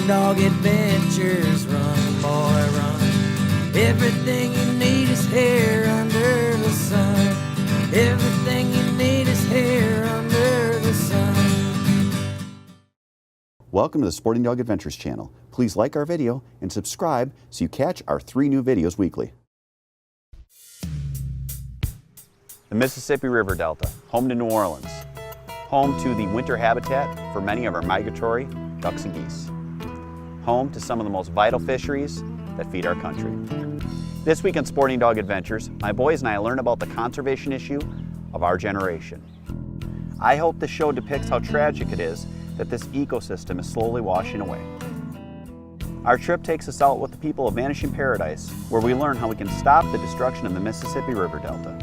Dog Adventures. Run, boy, run. Everything you need is here under the sun. Everything you need is here under the sun. Welcome to the Sporting Dog Adventures channel. Please like our video and subscribe so you catch our 3 new videos weekly. The Mississippi River Delta, home to New Orleans, home to the winter habitat for many of our migratory ducks and geese, home to some of the most vital fisheries that feed our country. This week on Sporting Dog Adventures, my boys and I learn about the conservation issue of our generation. I hope this show depicts how tragic it is that this ecosystem is slowly washing away. Our trip takes us out with the people of Vanishing Paradise, where we learn how we can stop the destruction of the Mississippi River Delta.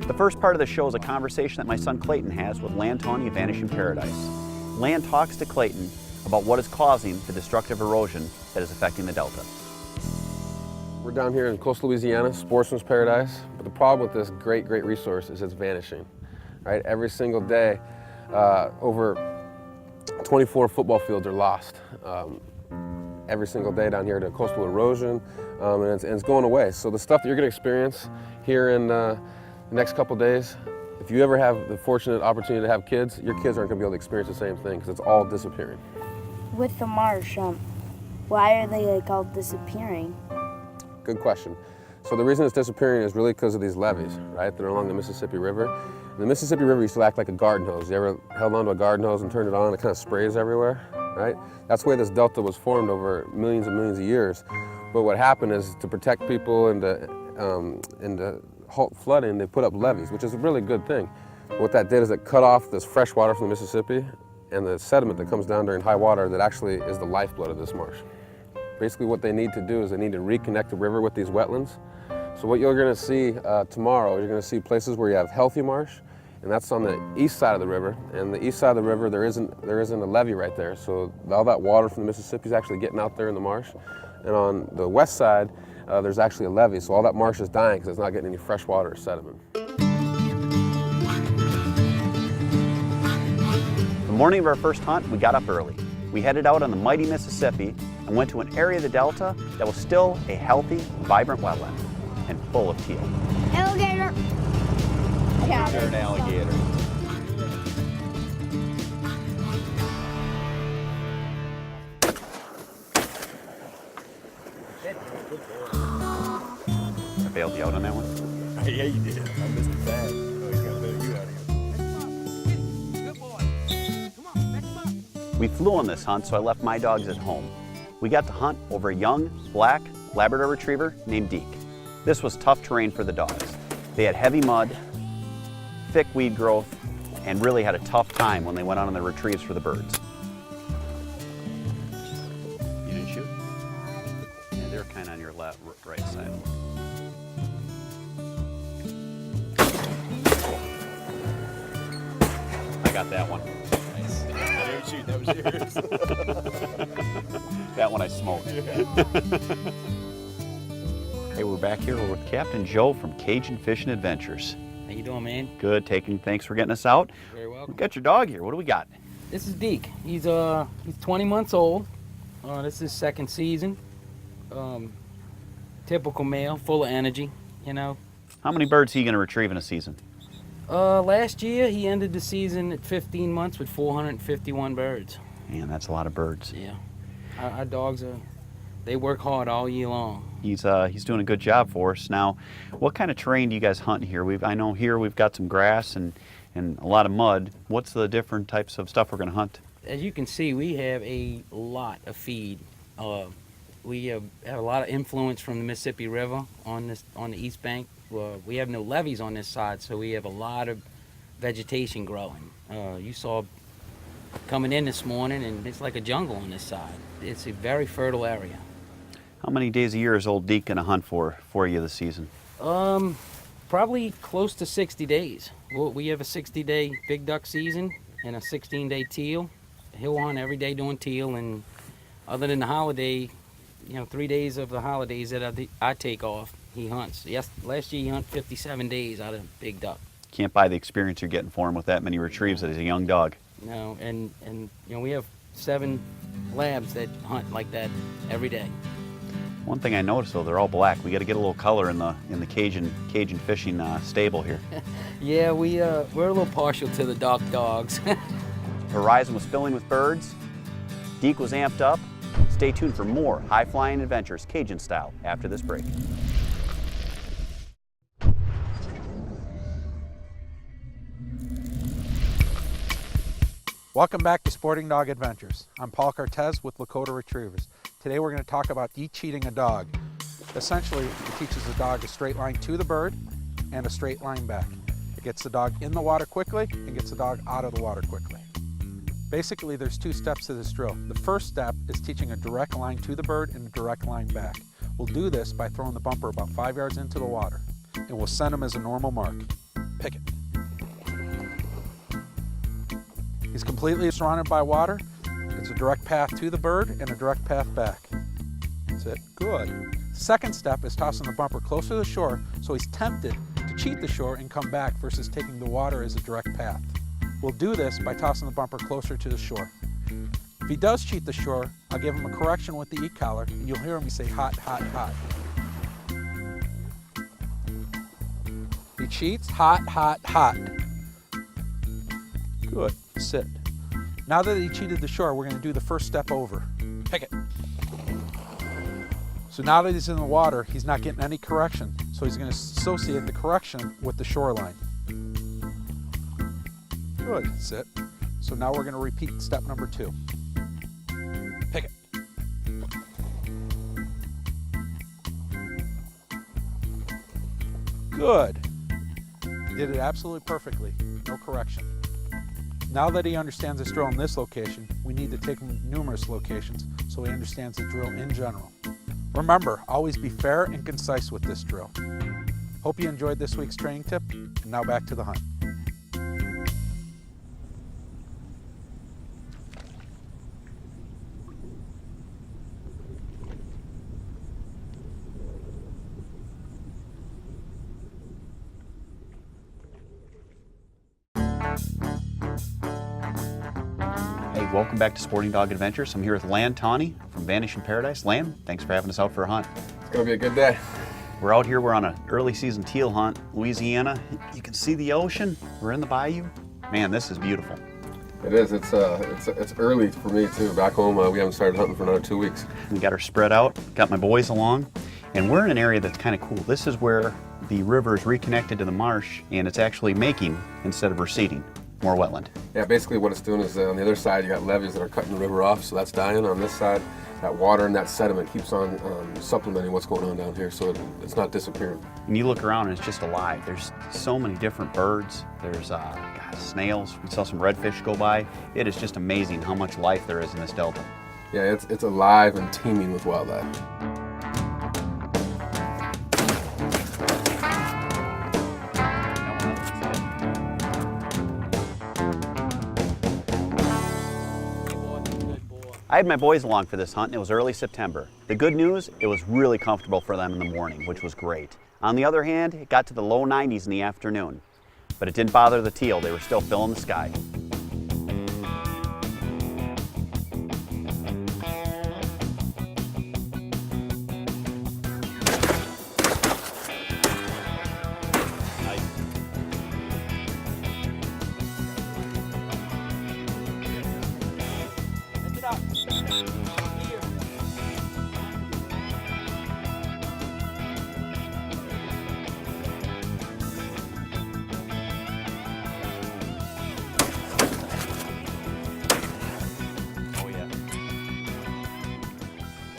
The first part of the show is a conversation that my son Clayton has with Lan Tawney of Vanishing Paradise. Lan talks to Clayton about what is causing the destructive erosion that is affecting the Delta. We're down here in coastal Louisiana, Sportsman's Paradise, but the problem with this great resource is it's vanishing. Right? Every single day, over 24 football fields are lost. Every single day down here to coastal erosion, and it's going away. So the stuff that you're going to experience here in the next couple days, if you ever have the fortunate opportunity to have kids, your kids aren't going to be able to experience the same thing because it's all disappearing. With the marsh, why are they all disappearing? Good question. So the reason it's disappearing is really because of these levees, right? That are along the Mississippi River. And the Mississippi River used to act like a garden hose. You ever held onto a garden hose and turned it on, it kind of sprays everywhere, right? That's the way this delta was formed over millions and millions of years. But what happened is to protect people and to halt flooding, they put up levees, which is a really good thing. What that did is it cut off this fresh water from the Mississippi and the sediment that comes down during high water that actually is the lifeblood of this marsh. Basically what they need to do is they need to reconnect the river with these wetlands. So what you're going to see tomorrow, you're going to see places where you have healthy marsh, and that's on the east side of the river. And the east side of the river, there isn't a levee right there. So all that water from the Mississippi is actually getting out there in the marsh. And on the west side, there's actually a levee. So all that marsh is dying because it's not getting any fresh water or sediment. The morning of our first hunt, we got up early. We headed out on the mighty Mississippi and went to an area of the Delta that was still a healthy, vibrant wetland and full of teal. Alligator. Yeah, they're an alligator. I bailed you out on that one? Yeah, you did. I missed the bag. Oh, he's got to bail you out again. Good boy. Come on, back him up. We flew on this hunt, so I left my dogs at home. We got to hunt over a young, black Labrador Retriever named Deke. This was tough terrain for the dogs. They had heavy mud, thick weed growth, and really had a tough time when they went out on the retrieves for the birds. You didn't shoot? Yeah, they're kind of on your left, right side. I got that one. Nice. I didn't shoot. That was yours. That one I smoked. Hey, we're back here. We're with Captain Joe from Cajun Fishing Adventures. How you doing, man? Good. Thanks for getting us out. Very welcome. We got your dog here. What do we got? This is Deke. He's 20 months old. This is his second season. Typical male, full of energy, you know. How many birds are you going to retrieve in a season? Last year he ended the season at 15 months with 451 birds. Man, that's a lot of birds. Yeah. Our dogs they work hard all year long. He's doing a good job for us. Now, what kind of terrain do you guys hunt here? I know here we've got some grass and a lot of mud. What's the different types of stuff we're going to hunt? As you can see, we have a lot of feed. We have a lot of influence from the Mississippi River on the east bank. We have no levees on this side, so we have a lot of vegetation growing. You saw coming in this morning, and it's like a jungle on this side. It's a very fertile area. How many days a year is old Deke going to hunt for you this season? Probably close to 60 days. We have a 60-day big duck season and a 16-day teal. He'll hunt every day doing teal, and other than the holiday, 3 days of the holidays that I take off, he hunts. Last year he hunted 57 days out of big duck. Can't buy the experience you're getting for him with that many retrieves as a young dog. No, and we have 7 labs that hunt like that every day. One thing I noticed though, they're all black. We got to get a little color in the Cajun fishing stable here. Yeah, we're a little partial to the dark dogs. Horizon was filling with birds. Deke was amped up. Stay tuned for more high-flying adventures, Cajun style, after this break. Welcome back to Sporting Dog Adventures. I'm Paul Cortez with Labrador Retrievers. Today we're going to talk about de-cheating a dog. Essentially, it teaches the dog a straight line to the bird and a straight line back. It gets the dog in the water quickly and gets the dog out of the water quickly. Basically, there's 2 steps to this drill. The first step is teaching a direct line to the bird and a direct line back. We'll do this by throwing the bumper about 5 yards into the water, and we'll send him as a normal mark. Pick it. He's completely surrounded by water. It's a direct path to the bird and a direct path back. That's it. Good. Second step is tossing the bumper closer to the shore so he's tempted to cheat the shore and come back versus taking the water as a direct path. We'll do this by tossing the bumper closer to the shore. If he does cheat the shore, I'll give him a correction with the e-collar and you'll hear him say hot, hot, hot. He cheats, hot, hot, hot. Good. Sit. Now that he cheated the shore, we're going to do the first step over. Pick it. So now that he's in the water, he's not getting any correction. So he's going to associate the correction with the shoreline. Good. Sit. So now we're going to repeat step number 2. Pick it. Good. He did it absolutely perfectly. No correction. Now that he understands this drill in this location, we need to take him to numerous locations so he understands the drill in general. Remember, always be fair and concise with this drill. Hope you enjoyed this week's training tip, and now back to the hunt. Welcome back to Sporting Dog Adventures. I'm here with Lan Tawney from Vanishing Paradise. Lan, thanks for having us out for a hunt. It's gonna be a good day. We're out here, we're on an early season teal hunt, Louisiana. You can see the ocean, we're in the bayou. Man, this is beautiful. It is, it's early for me too. Back home, we haven't started hunting for another 2 weeks. We got her spread out, got my boys along, and we're in an area that's kind of cool. This is where the river is reconnected to the marsh, and it's actually making, instead of receding, more wetland. Yeah, basically what it's doing is on the other side you got levees that are cutting the river off, so that's dying. On this side, that water and that sediment keeps on supplementing what's going on down here, so it's not disappearing. And you look around and it's just alive. There's so many different birds. There's snails. We saw some redfish go by. It is just amazing how much life there is in this delta. Yeah, it's alive and teeming with wildlife. I had my boys along for this hunt, and it was early September. The good news, it was really comfortable for them in the morning, which was great. On the other hand, it got to the low 90s in the afternoon. But it didn't bother the teal, they were still filling the sky.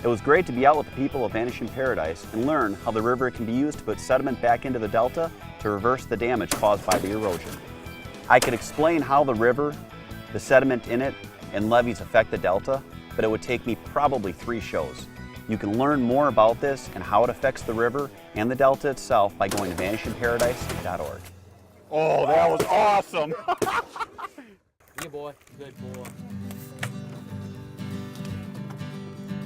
It was great to be out with the people of Vanishing Paradise and learn how the river can be used to put sediment back into the delta to reverse the damage caused by the erosion. I could explain how the river, the sediment in it, and levees affect the delta, but it would take me probably 3 shows. You can learn more about this and how it affects the river and the delta itself by going to vanishingparadise.org. Oh, that was awesome! Good boy, good boy.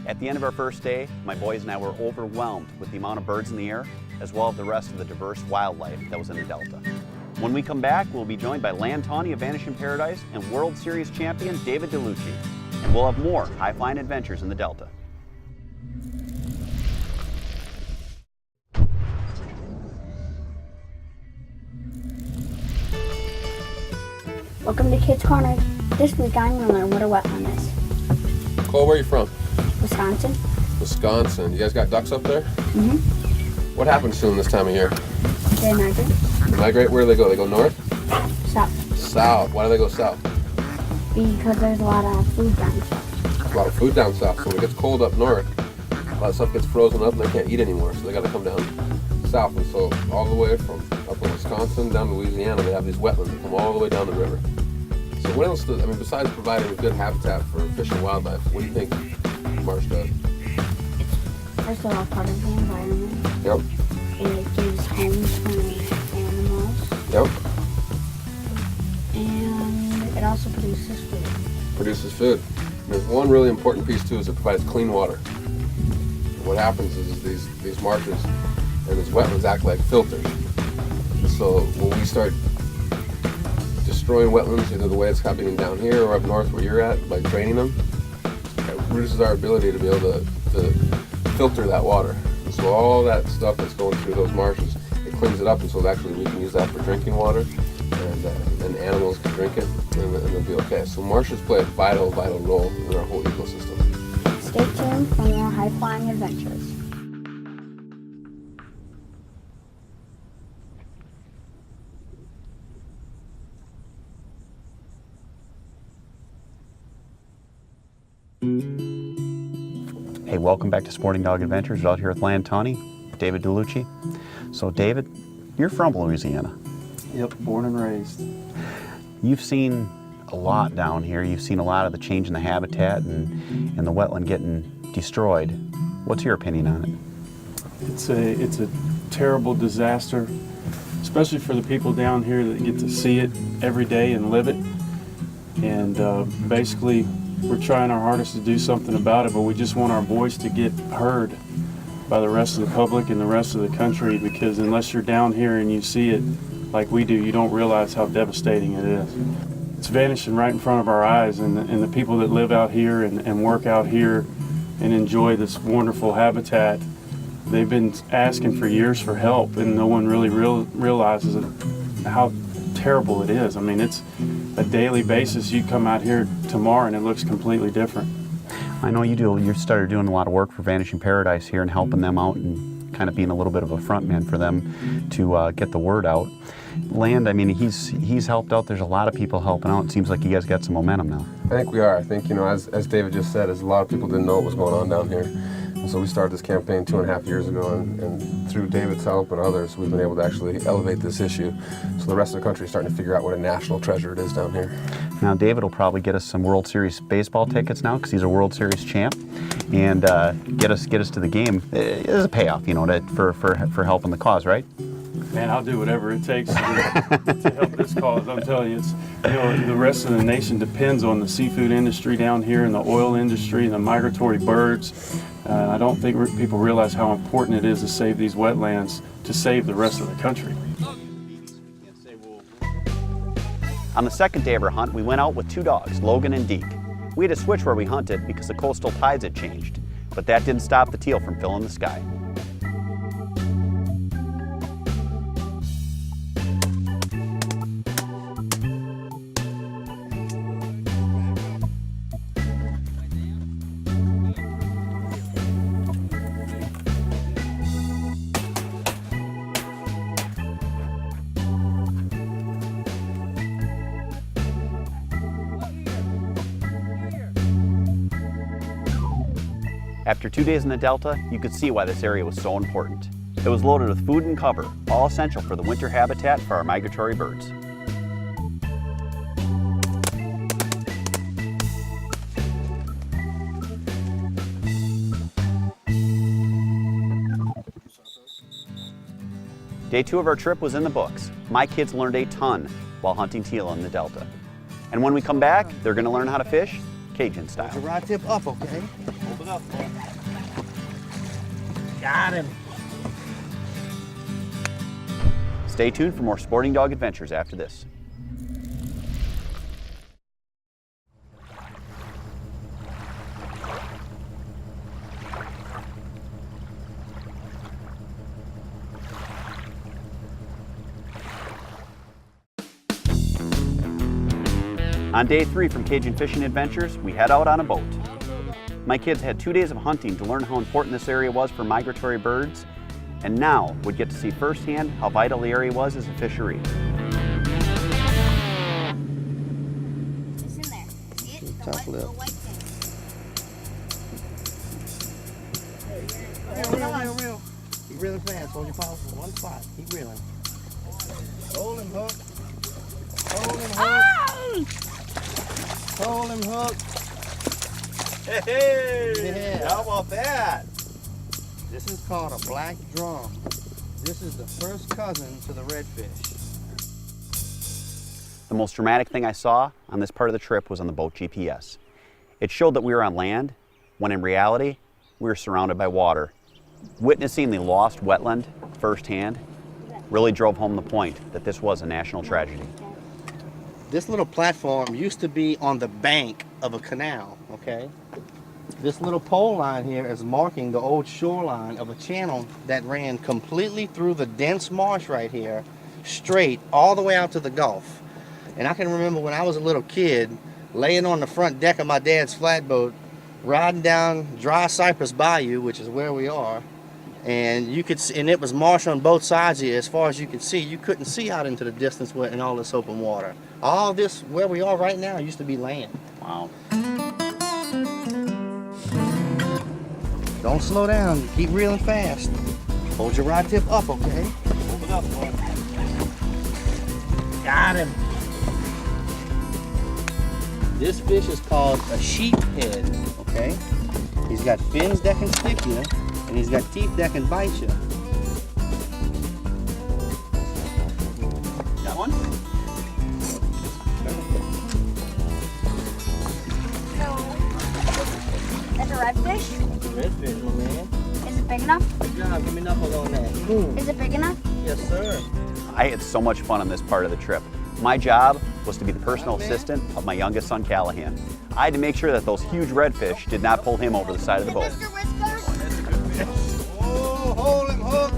At the end of our first day, my boys and I were overwhelmed with the amount of birds in the air, as well as the rest of the diverse wildlife that was in the delta. When we come back, we'll be joined by Lan Tawney of Vanishing Paradise and World Series champion David DeLucci. And we'll have more high-flying adventures in the Delta. Welcome to Kids Corner. This week I'm going to learn what a wetland is. Cole, where are you from? Wisconsin. Wisconsin. You guys got ducks up there? Mm-hmm. What happens to them this time of year? They migrate. They migrate? Where do they go? They go north? South. South. Why do they go south? Because there's a lot of food down south. There's a lot of food down south. So when it gets cold up north, a lot of stuff gets frozen up and they can't eat anymore. So they got to come down south. And so all the way from up in Wisconsin down to Louisiana, they have these wetlands that come all the way down the river. So what else does, I mean, besides providing a good habitat for fish and wildlife, what do you think marsh does? First of all, part of the environment. Yep. It gives homes for animals. Yep. And it also produces food. Produces food. And there's one really important piece too, is it provides clean water. And what happens is these marshes and these wetlands act like filters. And so when we start destroying wetlands, either the way it's happening down here or up north where you're at, by draining them, it reduces our ability to be able to filter that water. And so all that stuff that's going through those marshes, it cleans it up, and so actually we can use that for drinking water, and animals can drink it, and they'll be okay. So marshes play a vital role in our whole ecosystem. Stay tuned for more high-flying adventures. Hey, welcome back to Sporting Dog Adventures. Out here with Land Tawny, David DeLucci. So David, you're from Louisiana. Yep, born and raised. You've seen a lot down here. You've seen a lot of the change in the habitat and the wetland getting destroyed. What's your opinion on it? It's a terrible disaster, especially for the people down here that get to see it every day and live it. And basically, we're trying our hardest to do something about it, but we just want our voice to get heard by the rest of the public and the rest of the country, because unless you're down here and you see it like we do, you don't realize how devastating it is. It's vanishing right in front of our eyes, and the people that live out here and work out here and enjoy this wonderful habitat, they've been asking for years for help, and no one really realizes how terrible it is. I mean, it's a daily basis. You come out here tomorrow and it looks completely different. I know you started doing a lot of work for Vanishing Paradise here and helping them out and kind of being a little bit of a front man for them to get the word out. Land, I mean, he's helped out. There's a lot of people helping out. It seems like you guys got some momentum now. I think we are. I think, as David just said, as a lot of people didn't know what was going on down here. And so we started this campaign 2.5 years ago, and through David's help and others, we've been able to actually elevate this issue. So the rest of the country is starting to figure out what a national treasure it is down here. Now, David will probably get us some World Series baseball tickets now, because he's a World Series champ, and get us to the game. It is a payoff, for helping the cause, right? Man, I'll do whatever it takes to help this cause. I'm telling you, the rest of the nation depends on the seafood industry down here, and the oil industry, and the migratory birds. I don't think people realize how important it is to save these wetlands to save the rest of the country. On the second day of our hunt, we went out with 2 dogs, Logan and Deke. We had to switch where we hunted because the coastal tides had changed, but that didn't stop the teal from filling the sky. After 2 days in the Delta, you could see why this area was so important. It was loaded with food and cover, all essential for the winter habitat for our migratory birds. Day 2 of our trip was in the books. My kids learned a ton while hunting teal in the Delta. And when we come back, they're going to learn how to fish Cajun style. The rod tip up, okay? Hold it up, Paul. Got him. Stay tuned for more Sporting Dog Adventures after this. On day 3 from Cajun Fishing Adventures, we head out on a boat. My kids had 2 days of hunting to learn how important this area was for migratory birds, and now would get to see firsthand how vital the area was as a fishery. It's in there. See it? The Top lip. white thing. Reel. Keep reeling fast. Hold your paws in one spot. Keep reeling. Hold him, hook. Hold him, hook. Hold him, hook. Hey! Yeah. How about that? This is called a black drum. This is the first cousin to the redfish. The most dramatic thing I saw on this part of the trip was on the boat GPS. It showed that we were on land, when in reality, we were surrounded by water. Witnessing the lost wetland firsthand really drove home the point that this was a national tragedy. This little platform used to be on the bank of a canal, okay? This little pole line here is marking the old shoreline of a channel that ran completely through the dense marsh right here, straight all the way out to the Gulf. And I can remember when I was a little kid, laying on the front deck of my dad's flatboat, riding down Dry Cypress Bayou, which is where we are, and you could see, and it was marsh on both sides of you as far as you could see. You couldn't see out into the distance in all this open water. All this, where we are right now, used to be land. Wow. Don't slow down. Keep reeling fast. Hold your rod tip up, okay? Hold it up, boy. Got him. This fish is called a sheephead, okay? He's got fins that can stick you, and he's got teeth that can bite you. Got one? That's a redfish? Redfish, my man. Is it big enough? Good job. Give me knuckles on that. Is it big enough? Yes, sir. I had so much fun on this part of the trip. My job was to be the personal assistant of my youngest son, Callahan. I had to make sure that those huge redfish did not pull him over the side of the boat. Mr. Whiskers? Oh, hold him, hook.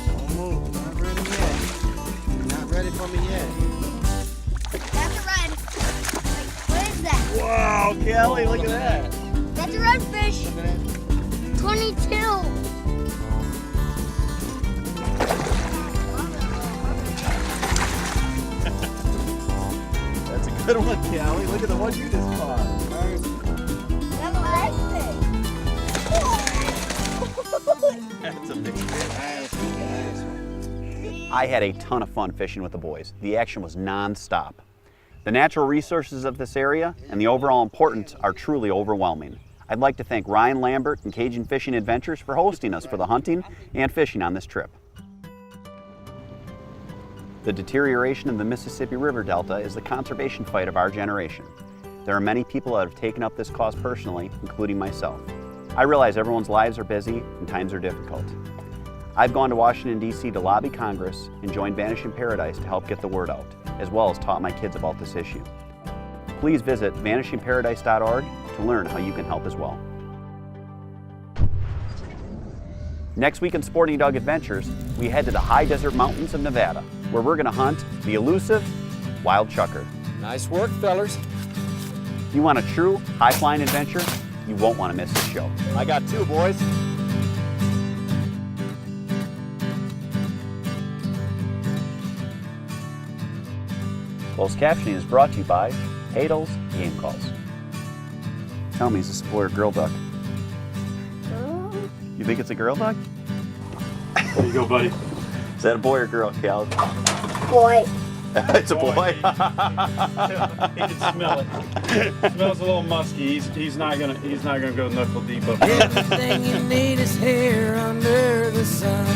Don't move. Not ready yet. Not ready for me yet. That's a red. What is that? Wow, Kelly, look at that. That's a redfish. Look at that. 22. That's a good one, Kelly. Look at the one you just caught. That's a redfish. That's a big fish. Nice, nice. I had a ton of fun fishing with the boys. The action was non-stop. The natural resources of this area and the overall importance are truly overwhelming. I'd like to thank Ryan Lambert and Cajun Fishing Adventures for hosting us for the hunting and fishing on this trip. The deterioration of the Mississippi River Delta is the conservation fight of our generation. There are many people that have taken up this cause personally, including myself. I realize everyone's lives are busy and times are difficult. I've gone to Washington, D.C. to lobby Congress and joined Vanishing Paradise to help get the word out, as well as taught my kids about this issue. Please visit vanishingparadise.org to learn how you can help as well. Next week in Sporting Dog Adventures, we head to the high desert mountains of Nevada, where we're going to hunt the elusive wild chucker. Nice work, fellers. If you want a true high-flying adventure, you won't want to miss this show. I got 2, boys. Closed captioning is brought to you by Hadel's Game Calls. Tell me, is this a boy or girl duck? You think it's a girl duck? There you go, buddy. Is that a boy or girl, Cal? Boy. It's a boy. He can smell it. Smells a little musky. He's not gonna go knuckle deep up. Everything you need is here under the sun.